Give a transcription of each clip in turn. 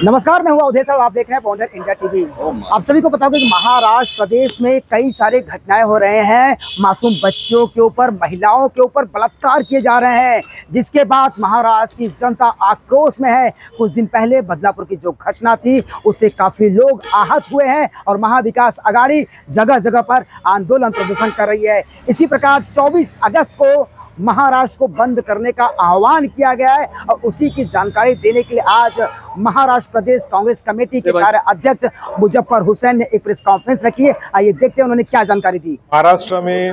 नमस्कार, मैं हूं अवधेश साहब। आप देख रहे हैं पॉन्डर इंडिया टीवी। आप सभी को पता होगा कि महाराष्ट्र प्रदेश में कई सारे घटनाएं हो रहे हैं। मासूम बच्चों के ऊपर, महिलाओं के ऊपर बलात्कार किए जा रहे हैं, जिसके बाद महाराष्ट्र की जनता आक्रोश में है। कुछ दिन पहले बदलापुर की जो घटना थी, उससे काफी लोग आहत हुए हैं और महाविकास आघाड़ी जगह जगह पर आंदोलन प्रदर्शन कर रही है। इसी प्रकार 24 अगस्त को महाराष्ट्र को बंद करने का आह्वान किया गया है और उसी की जानकारी देने के लिए आज महाराष्ट्र प्रदेश कांग्रेस कमेटी के कार्य अध्यक्ष मुजफ्फर हुसैन ने एक प्रेस कॉन्फ्रेंस रखी है। आइए देखते हैं उन्होंने क्या जानकारी दी। महाराष्ट्र में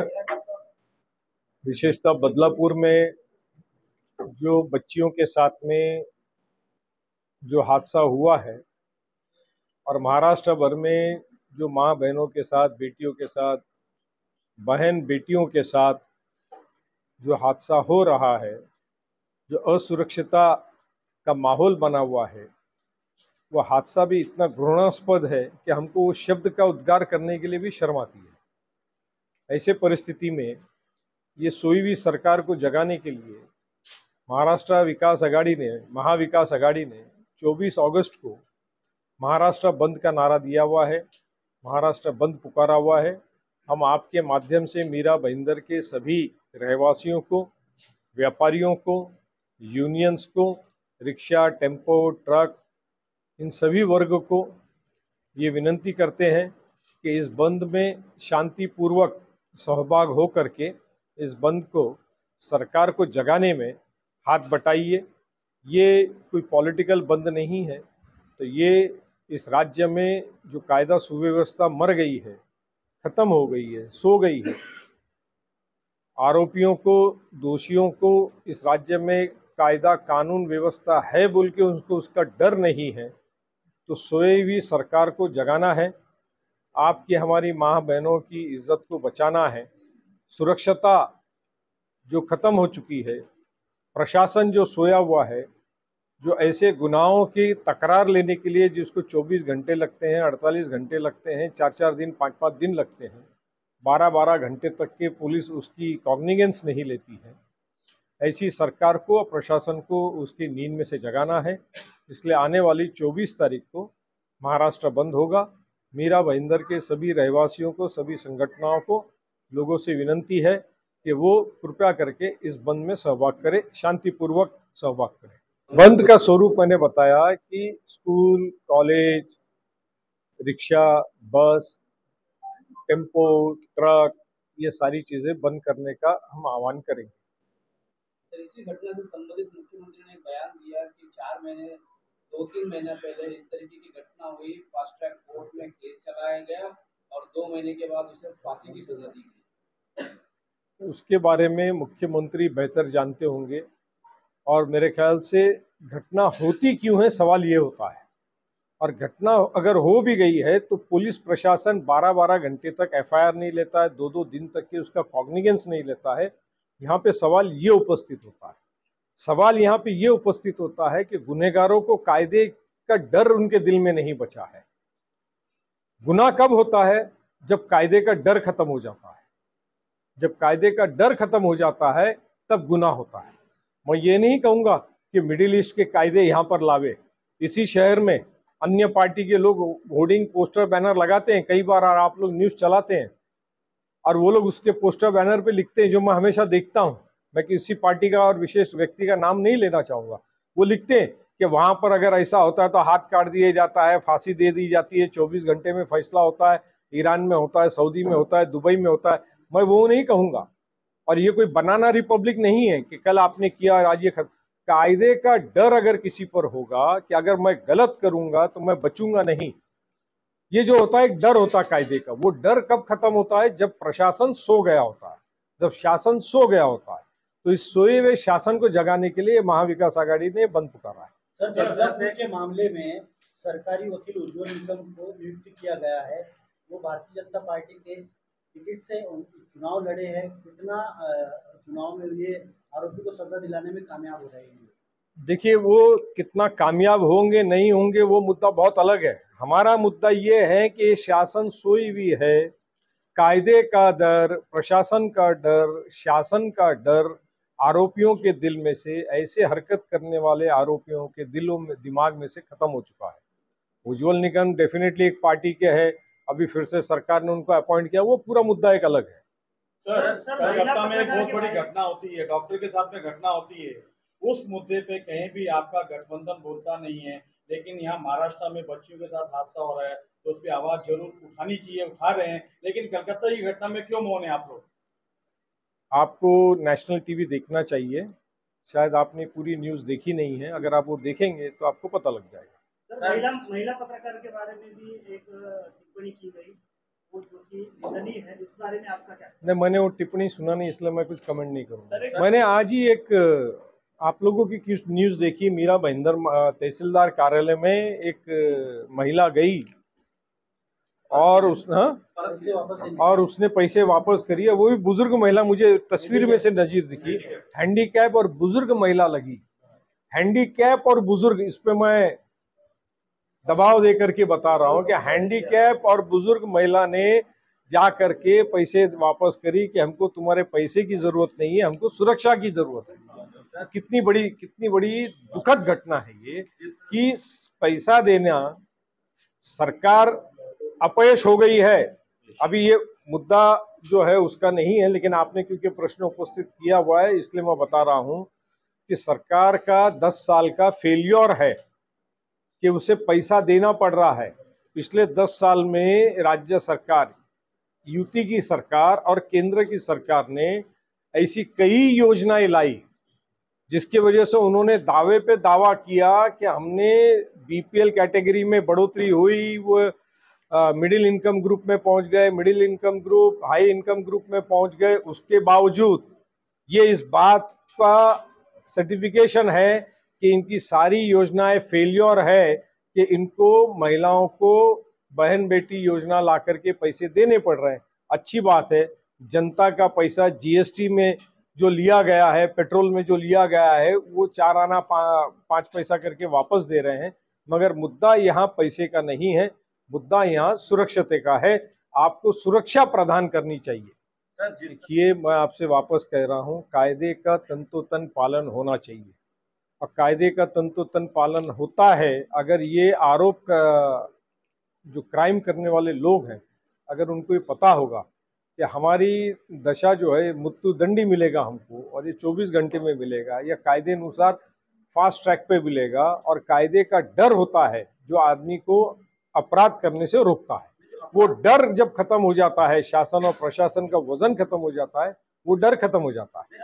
विशेषतः बदलापुर में जो बच्चियों के साथ में जो हादसा हुआ है और महाराष्ट्र भर में जो माँ बहनों के साथ, बेटियों के साथ, बहन बेटियों के साथ जो हादसा हो रहा है, जो असुरक्षितता का माहौल बना हुआ है, वो हादसा भी इतना घृणास्पद है कि हमको उस शब्द का उद्गार करने के लिए भी शर्म आती है। ऐसे परिस्थिति में ये सोई हुई सरकार को जगाने के लिए महाराष्ट्र विकास आघाड़ी ने, महाविकास आघाड़ी ने 24 अगस्त को महाराष्ट्र बंद का नारा दिया हुआ है, महाराष्ट्र बंद पुकारा हुआ है। हम आपके माध्यम से मीरा भाईंदर के सभी रहवासियों को, व्यापारियों को, यूनियंस को, रिक्शा, टेम्पो, ट्रक, इन सभी वर्ग को ये विनंती करते हैं कि इस बंद में शांतिपूर्वक सहभाग हो करके इस बंद को, सरकार को जगाने में हाथ बटाइए। ये कोई पॉलिटिकल बंद नहीं है, तो ये इस राज्य में जो कायदा सुव्यवस्था मर गई है, खत्म हो गई है, सो गई है। आरोपियों को, दोषियों को इस राज्य में कायदा कानून व्यवस्था है बोल के उनको उसका डर नहीं है, तो सोई हुई सरकार को जगाना है। आपकी हमारी माँ बहनों की इज्जत को बचाना है। सुरक्षता जो खत्म हो चुकी है, प्रशासन जो सोया हुआ है, जो ऐसे गुनाहों की तकरार लेने के लिए जिसको 24 घंटे लगते हैं, 48 घंटे लगते हैं, 4-4 दिन, 5-5 दिन लगते हैं, 12-12 घंटे तक के पुलिस उसकी कॉग्निजेंस नहीं लेती है, ऐसी सरकार को, प्रशासन को उसकी नींद में से जगाना है। इसलिए आने वाली 24 तारीख को महाराष्ट्र बंद होगा। मीरा भाईंदर के सभी रहवासियों को, सभी संगठनों को, लोगों से विनंती है कि वो कृपया करके इस बंद में सहभाग करें, शांतिपूर्वक सहभाग करें। बंद का स्वरूप मैंने बताया कि स्कूल, कॉलेज, रिक्शा, बस, टेम्पो, ट्रक, ये सारी चीजें बंद करने का हम आह्वान करेंगे। तो इसी घटना से संबंधित मुख्यमंत्री ने बयान दिया कि 2-3 महीना पहले इस तरीके की घटना हुई, फास्ट ट्रैक कोर्ट में केस चलाया गया और 2 महीने के बाद उसे फांसी की सजा दी गई। उसके बारे में मुख्यमंत्री बेहतर जानते होंगे और मेरे ख्याल से घटना होती क्यों है, सवाल ये होता है। और घटना अगर हो भी गई है तो पुलिस प्रशासन 12-12 घंटे तक एफआईआर नहीं लेता है, 2-2 दिन तक के उसका कॉग्निजेंस नहीं लेता है। यहाँ पे सवाल ये उपस्थित होता है, सवाल यहाँ पे ये उपस्थित होता है कि गुनहगारों को कायदे का डर उनके दिल में नहीं बचा है। गुनाह कब होता है? जब कायदे का डर खत्म हो जाता है। जब कायदे का डर खत्म हो जाता है तब गुनाह होता है। मैं ये नहीं कहूँगा कि मिडिल ईस्ट के कायदे यहाँ पर लावे। इसी शहर में अन्य पार्टी के लोग होर्डिंग, पोस्टर, बैनर लगाते हैं कई बार, और आप लोग न्यूज़ चलाते हैं, और वो लोग उसके पोस्टर बैनर पे लिखते हैं, जो मैं हमेशा देखता हूँ, मैं किसी पार्टी का और विशेष व्यक्ति का नाम नहीं लेना चाहूँगा, वो लिखते हैं कि वहाँ पर अगर ऐसा होता है तो हाथ काट दिया जाता है, फांसी दे दी जाती है, 24 घंटे में फैसला होता है, ईरान में होता है, सऊदी में होता है, दुबई में होता है। मैं वो नहीं कहूँगा, और ये कोई बनाना रिपब्लिक नहीं है कि कल आपने किया और आज ये कायदे का डर अगर किसी पर होगा कि अगर मैं गलत करूंगा तो मैं बचूंगा नहीं, ये जो होता है एक डर होता है कायदे का, वो डर कब खत्म होता है? जब प्रशासन सो गया होता है, जब शासन सो गया होता है। तो इस सोए हुए शासन को जगाने के लिए महाविकास आघाड़ी ने बंद पुकारा है। सर, बदलापुर के मामले में सरकारी वकील उज्ज्वल निकम को नियुक्त किया गया है। वो भारतीय जनता पार्टी के टिकट से चुनाव लड़े हैं। कितना चुनाव में ये आरोपी को सजा दिलाने में कामयाब हो रहे हैं? देखिए, वो कितना कामयाब होंगे नहीं होंगे वो मुद्दा बहुत अलग है। हमारा मुद्दा ये है कि शासन सोई हुई है, कायदे का डर, प्रशासन का डर, शासन का डर आरोपियों के दिल में से, ऐसे हरकत करने वाले आरोपियों के दिलों में, दिमाग में से खत्म हो चुका है। उज्ज्वल निकम डेफिनेटली एक पार्टी के है, अभी फिर से सरकार ने उनको अपॉइंट किया, वो पूरा मुद्दा एक अलग है। सर कलकत्ता में एक बहुत बड़ी घटना होती है, डॉक्टर के साथ में घटना होती है, उस मुद्दे पे कहीं भी आपका गठबंधन बोलता नहीं है, लेकिन यहाँ महाराष्ट्र में बच्चियों के साथ हादसा हो रहा है तो उस पर आवाज जरूर उठानी चाहिए, उठा रहे हैं, लेकिन कलकत्ता की घटना में क्यों मौन है आप लोग? आपको नेशनल टीवी देखना चाहिए, शायद आपने पूरी न्यूज़ देखी नहीं है, अगर आप वो देखेंगे तो आपको पता लग जाएगा। सर महिला पत्रकार के बारे में भी एक टिप्पणी की गई, वो जो कि निंदनीय है, इस बारे में आपका क्या? नहीं, मैंने वो टिप्पणी सुना नहीं, इसलिए मैं कुछ कमेंट नहीं करूँगा। मैंने आज ही एक आप लोगों की कुछ न्यूज़ देखी, मीरा भाईंदर तहसीलदार कार्यालय में एक महिला गई और उसने पैसे वापस करी है, वो भी बुजुर्ग महिला, मुझे तस्वीर में से नजीर दिखी, हैंडीकैप और बुजुर्ग महिला लगी। हैंडीकैप और बुजुर्ग, इस पे मैं दबाव दे करके बता रहा हूं कि हैंडीकैप और बुजुर्ग महिला ने जा करके पैसे वापस करी कि हमको तुम्हारे पैसे की जरूरत नहीं है, हमको सुरक्षा की जरूरत है। कितनी बड़ी दुखद घटना है ये कि पैसा देना, सरकार अपयश हो गई है। अभी ये मुद्दा जो है उसका नहीं है, लेकिन आपने क्योंकि प्रश्न उपस्थित किया हुआ है इसलिए मैं बता रहा हूं कि सरकार का 10 साल का फेलियर है कि उसे पैसा देना पड़ रहा है। पिछले 10 साल में राज्य सरकार, यूपी की सरकार और केंद्र की सरकार ने ऐसी कई योजनाएं लाई जिसकी वजह से उन्होंने दावे पे दावा किया कि हमने बीपीएल कैटेगरी में बढ़ोतरी हुई, वो मिडिल इनकम ग्रुप में पहुंच गए, middle income group high income group में पहुंच गए। उसके बावजूद ये इस बात का सर्टिफिकेशन है कि इनकी सारी योजनाएं फेलियर है कि इनको महिलाओं को बहन बेटी योजना ला करके पैसे देने पड़ रहे हैं। अच्छी बात है, जनता का पैसा जीएसटी में जो लिया गया है, पेट्रोल में जो लिया गया है, वो 4 आना 5 पैसा करके वापस दे रहे हैं, मगर मुद्दा यहाँ पैसे का नहीं है, मुद्दा यहाँ सुरक्षित का है। आपको सुरक्षा प्रदान करनी चाहिए। देखिए, मैं आपसे वापस कह रहा हूँ, कायदे का तंतोतंत पालन होना चाहिए और कायदे का तंतोतंत पालन होता है अगर ये आरोप का जो क्राइम करने वाले लोग हैं, अगर उनको ये पता होगा कि हमारी दशा जो है मृत्यु दंडी मिलेगा हमको, और ये 24 घंटे में मिलेगा या कायदे अनुसार फास्ट ट्रैक पे मिलेगा, और कायदे का डर होता है जो आदमी को अपराध करने से रोकता है। वो डर जब खत्म हो जाता है, शासन और प्रशासन का वजन खत्म हो जाता है, वो डर खत्म हो जाता है।